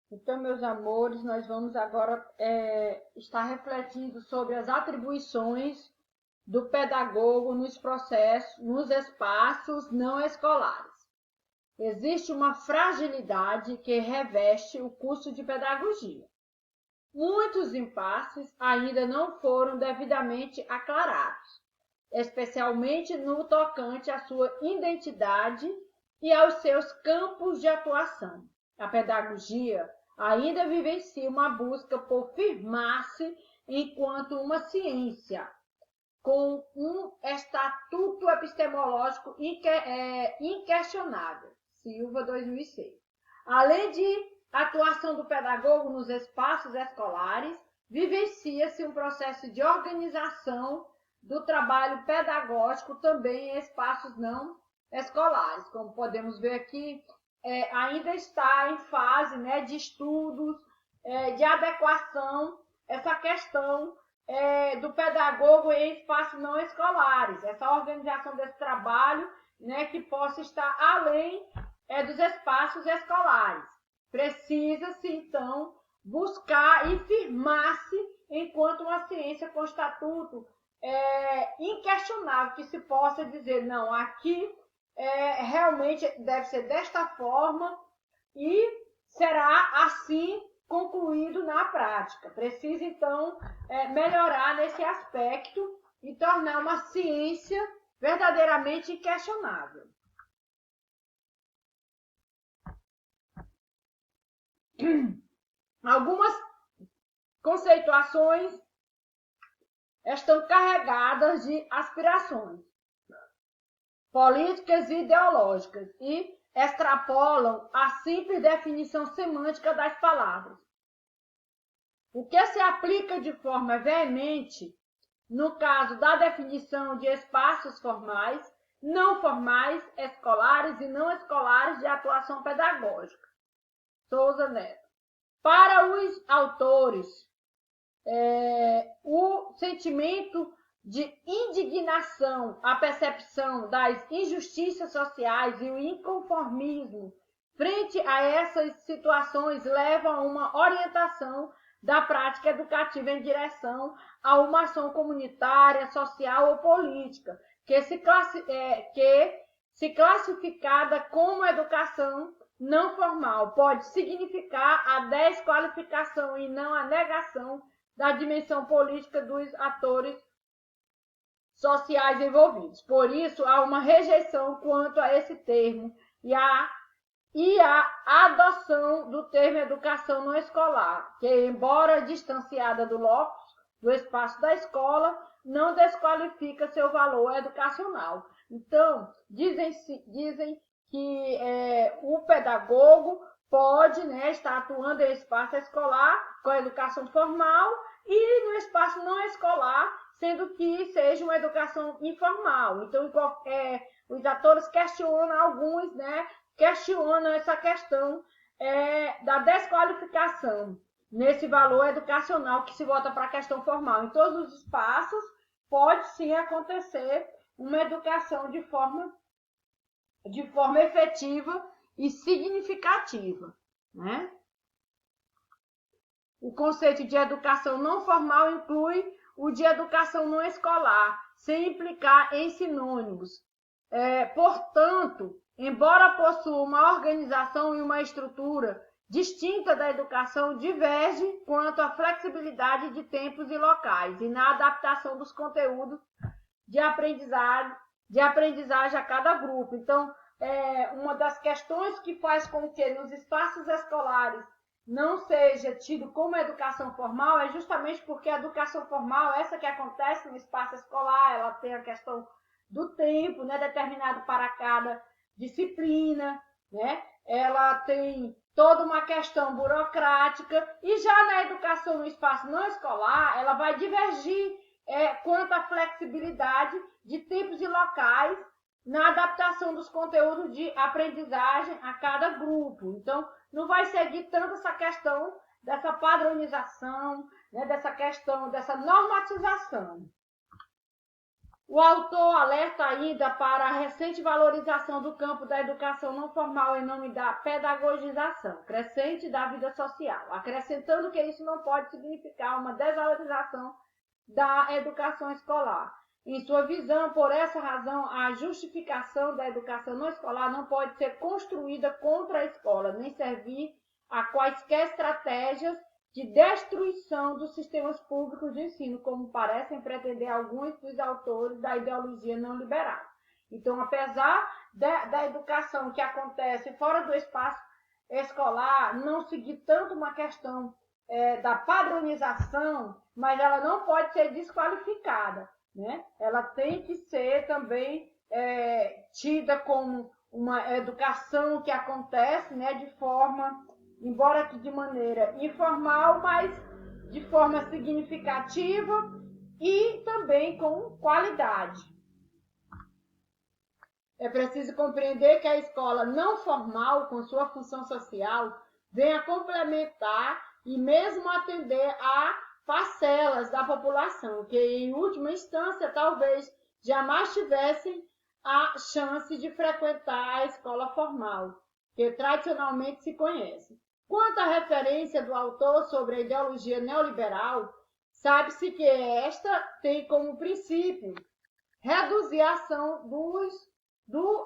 Então, meus amores, nós vamos agora estar refletindo sobre as atribuições do pedagogo nos processos, nos espaços não escolares. Existe uma fragilidade que reveste o curso de pedagogia. Muitos impasses ainda não foram devidamente aclarados, especialmente no tocante à sua identidade e aos seus campos de atuação. A pedagogia ainda vivencia uma busca por firmar-se enquanto uma ciência, com um estatuto epistemológico inquestionável. Silva, 2006. Além de atuação do pedagogo nos espaços escolares, vivencia-se um processo de organização do trabalho pedagógico também em espaços não escolares. Como podemos ver aqui, ainda está em fase, né, de estudos, de adequação, essa questão do pedagogo em espaços não escolares, essa organização desse trabalho, né, que possa estar além dos espaços escolares. Precisa-se, então, buscar e firmar-se enquanto uma ciência com estatuto inquestionável, que se possa dizer, não, aqui realmente deve ser desta forma e será assim concluído na prática. Precisa, então, melhorar nesse aspecto e tornar uma ciência verdadeiramente inquestionável. Algumas conceituações estão carregadas de aspirações políticas e ideológicas e extrapolam a simples definição semântica das palavras. O que se aplica de forma veemente no caso da definição de espaços formais, não formais, escolares e não escolares de atuação pedagógica. Souza Neto. Para os autores, o sentimento de indignação, a percepção das injustiças sociais e o inconformismo frente a essas situações levam a uma orientação da prática educativa em direção a uma ação comunitária, social ou política, que se classificada como educação não formal, pode significar a desqualificação e não a negação da dimensão política dos atores sociais envolvidos. Por isso, há uma rejeição quanto a esse termo e a adoção do termo educação não escolar, que, embora distanciada do locus, do espaço da escola, não desqualifica seu valor educacional. Então, dizem que o pedagogo pode, né, estar atuando em espaço escolar com a educação formal e no espaço não escolar, sendo que seja uma educação informal. Então, os atores questionam, alguns, né, questionam essa questão da desqualificação nesse valor educacional que se volta para a questão formal. Em todos os espaços pode sim acontecer uma educação de forma efetiva e significativa, né? O conceito de educação não formal inclui o de educação não escolar, sem implicar em sinônimos. Portanto, embora possua uma organização e uma estrutura distinta da educação, diverge quanto à flexibilidade de tempos e locais e na adaptação dos conteúdos de aprendizagem a cada grupo. Então, uma das questões que faz com que nos espaços escolares não seja tido como educação formal é justamente porque a educação formal, essa que acontece no espaço escolar, ela tem a questão do tempo, né, determinado para cada disciplina, né? Ela tem toda uma questão burocrática e já na educação no espaço não escolar, ela vai divergir quanto à flexibilidade de tempos e locais na adaptação dos conteúdos de aprendizagem a cada grupo. Então, não vai seguir tanto essa questão dessa padronização, né, dessa questão, dessa normatização. O autor alerta ainda para a recente valorização do campo da educação não formal em nome da pedagogização crescente da vida social, acrescentando que isso não pode significar uma desvalorização da educação escolar. Em sua visão, por essa razão, a justificação da educação não escolar não pode ser construída contra a escola, nem servir a quaisquer estratégias de destruição dos sistemas públicos de ensino, como parecem pretender alguns dos autores da ideologia não liberal. Então, apesar da educação que acontece fora do espaço escolar, não seguir tanto uma questão da padronização, mas ela não pode ser desqualificada, né? Ela tem que ser também tida como uma educação que acontece, né, de forma, embora que de maneira informal, mas de forma significativa e também com qualidade. É preciso compreender que a escola não formal, com sua função social, vem a complementar e mesmo atender a parcelas da população, que em última instância talvez jamais tivessem a chance de frequentar a escola formal, que tradicionalmente se conhece. Quanto à referência do autor sobre a ideologia neoliberal, sabe-se que esta tem como princípio reduzir a ação do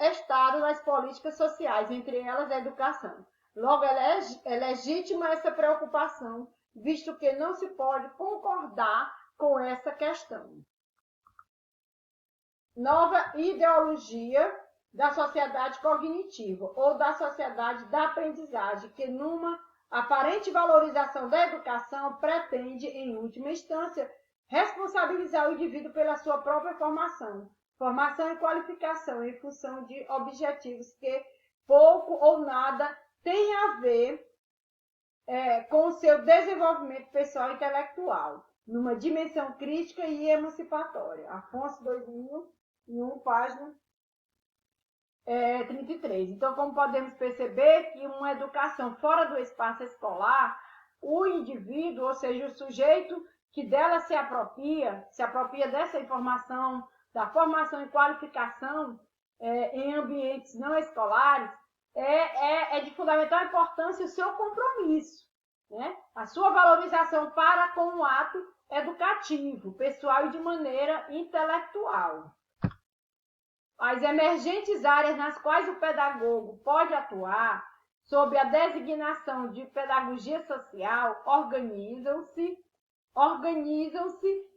Estado nas políticas sociais, entre elas a educação. Logo, é legítima essa preocupação, visto que não se pode concordar com essa questão. Nova ideologia da sociedade cognitiva ou da sociedade da aprendizagem, que numa aparente valorização da educação pretende, em última instância, responsabilizar o indivíduo pela sua própria formação e qualificação em função de objetivos que pouco ou nada têm a ver com o seu desenvolvimento pessoal e intelectual, numa dimensão crítica e emancipatória. Afonso, 2001, página 33. Então, como podemos perceber que uma educação fora do espaço escolar, o indivíduo, ou seja, o sujeito que dela se apropria dessa informação, da formação e qualificação em ambientes não escolares, é de fundamental importância o seu compromisso, né? A sua valorização para com o ato educativo, pessoal e de maneira intelectual. As emergentes áreas nas quais o pedagogo pode atuar, sob a designação de pedagogia social, organizam-se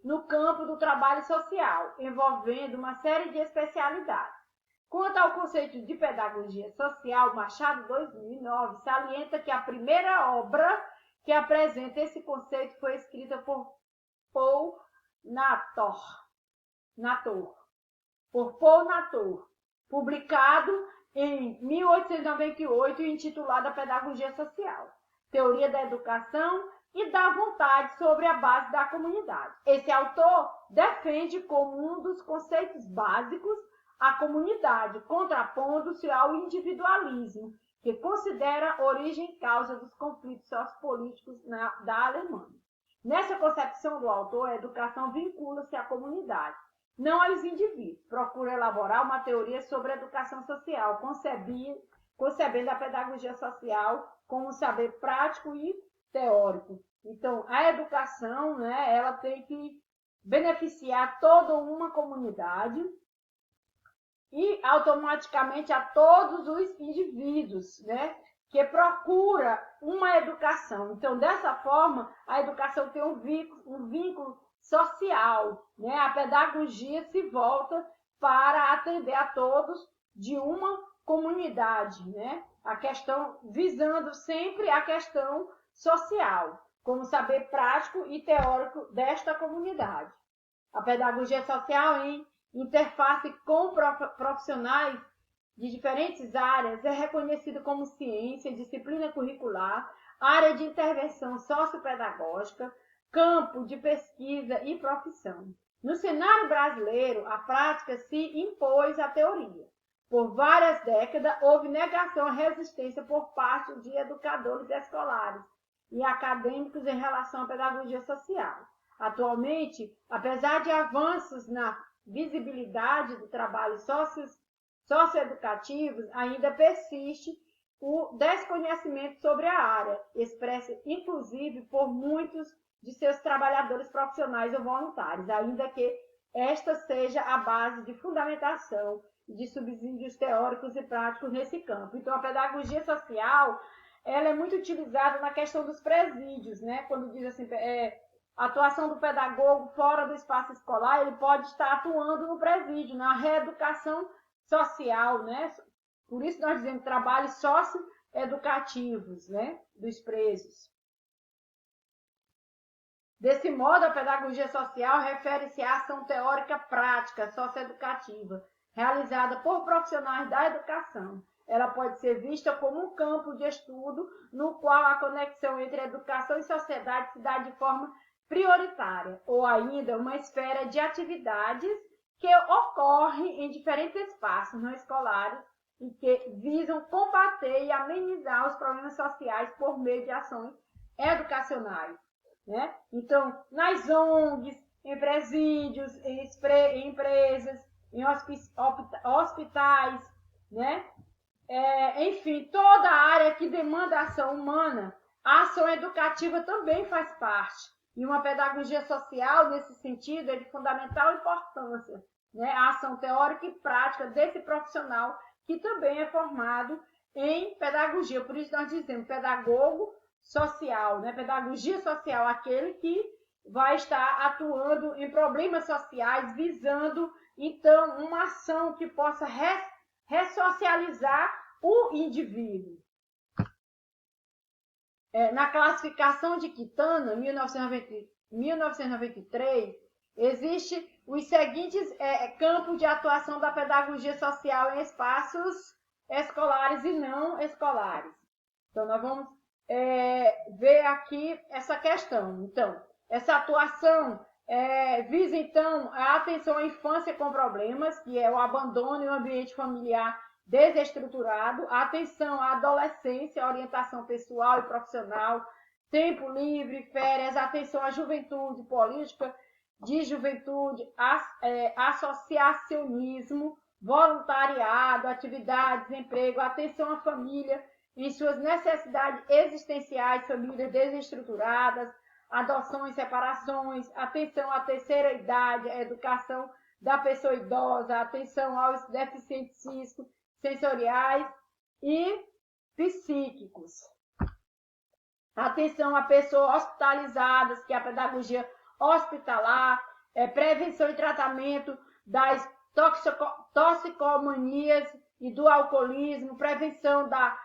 no campo do trabalho social, envolvendo uma série de especialidades. Quanto ao conceito de pedagogia social, Machado, 2009, salienta que a primeira obra que apresenta esse conceito foi escrita por Paul Nator, publicado em 1898 e intitulada Pedagogia Social, Teoria da Educação e da Vontade sobre a base da comunidade. Esse autor defende como um dos conceitos básicos a comunidade, contrapondo-se ao individualismo, que considera origem e causa dos conflitos sociopolíticos da Alemanha. Nessa concepção do autor, a educação vincula-se à comunidade, não aos indivíduos. Procura elaborar uma teoria sobre a educação social, concebendo a pedagogia social como um saber prático e teórico. Então, a educação, né, ela tem que beneficiar toda uma comunidade e automaticamente a todos os indivíduos, né, que procura uma educação. Então, dessa forma, a educação tem um vínculo social, né? A pedagogia se volta para atender a todos de uma comunidade, né? A questão visando sempre a questão social, como saber prático e teórico desta comunidade. A pedagogia social em interface com profissionais de diferentes áreas é reconhecida como ciência, disciplina curricular, área de intervenção sociopedagógica, campo de pesquisa e profissão. No cenário brasileiro, a prática se impôs à teoria. Por várias décadas, houve negação à resistência por parte de educadores escolares e acadêmicos em relação à pedagogia social. Atualmente, apesar de avanços na visibilidade do trabalho socioeducativos, ainda persiste o desconhecimento sobre a área, expresso inclusive por muitos de seus trabalhadores profissionais ou voluntários, ainda que esta seja a base de fundamentação e de subsídios teóricos e práticos nesse campo. Então, a pedagogia social, ela é muito utilizada na questão dos presídios, né? Quando diz assim, a atuação do pedagogo fora do espaço escolar, ele pode estar atuando no presídio, na reeducação social, né? Por isso nós dizemos trabalhos socioeducativos, né? Dos presos. Desse modo, a pedagogia social refere-se à ação teórica prática socioeducativa, realizada por profissionais da educação. Ela pode ser vista como um campo de estudo no qual a conexão entre educação e sociedade se dá de forma prioritária, ou ainda uma esfera de atividades que ocorrem em diferentes espaços não escolares e que visam combater e amenizar os problemas sociais por meio de ações educacionais. Né? Então, nas ONGs, em presídios, em empresas, em hospitais, né? Enfim, toda a área que demanda ação humana, a ação educativa também faz parte. E uma pedagogia social, nesse sentido, é de fundamental importância, né? A ação teórica e prática desse profissional que também é formado em pedagogia. Por isso nós dizemos pedagogo social, né? Pedagogia social, aquele que vai estar atuando em problemas sociais, visando, então, uma ação que possa ressocializar o indivíduo. Na classificação de Quintana, 1993, existe os seguintes campos de atuação da pedagogia social em espaços escolares e não escolares. Então, nós vamos ver aqui essa questão. Então, essa atuação visa, então, a atenção à infância com problemas, que é o abandono e o ambiente familiar desestruturado, a atenção à adolescência, a orientação pessoal e profissional, tempo livre, férias, atenção à juventude, política de juventude, associacionismo, voluntariado, atividades, emprego, atenção à família, em suas necessidades existenciais, famílias desestruturadas, adoções, separações, atenção à terceira idade, a educação da pessoa idosa, atenção aos deficientes físicos, sensoriais e psíquicos. Atenção a pessoas hospitalizadas, que é a pedagogia hospitalar, prevenção e tratamento das toxicomanias e do alcoolismo, prevenção da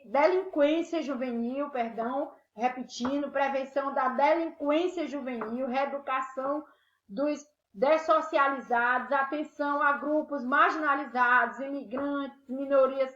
delinquência juvenil, repetindo, prevenção da delinquência juvenil, reeducação dos dessocializados, atenção a grupos marginalizados, imigrantes, minorias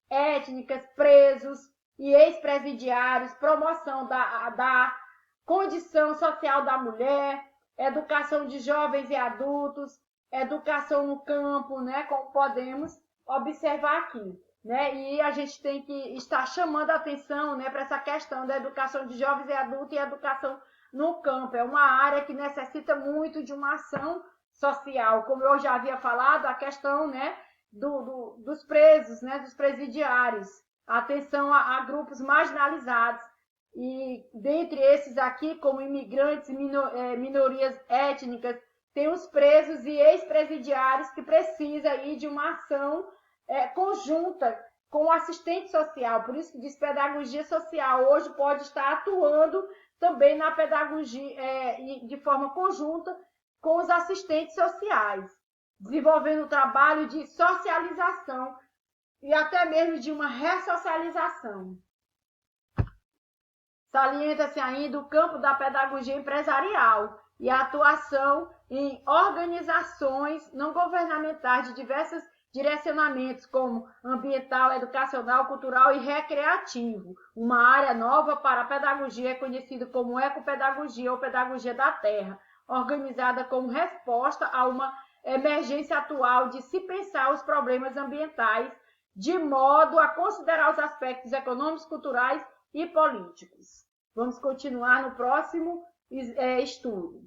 étnicas, presos e ex-presidiários, promoção da condição social da mulher, educação de jovens e adultos, educação no campo, né, como podemos observar aqui, né? E a gente tem que estar chamando a atenção, né, para essa questão da educação de jovens e adultos e educação no campo. É uma área que necessita muito de uma ação social, como eu já havia falado, a questão, né, dos presos, né, dos presidiários, a atenção a grupos marginalizados, e dentre esses aqui, como imigrantes, minorias étnicas, tem os presos e ex-presidiários que precisam aí de uma ação conjunta com o assistente social. Por isso que diz pedagogia social. Hoje pode estar atuando também na pedagogia de forma conjunta com os assistentes sociais, desenvolvendo o trabalho de socialização e até mesmo de uma ressocialização. Salienta-se ainda o campo da pedagogia empresarial e a atuação em organizações não governamentais de diversos direcionamentos, como ambiental, educacional, cultural e recreativo. Uma área nova para a pedagogia é conhecida como ecopedagogia ou pedagogia da terra, organizada como resposta a uma emergência atual de se pensar os problemas ambientais de modo a considerar os aspectos econômicos, culturais e políticos. Vamos continuar no próximo estudo.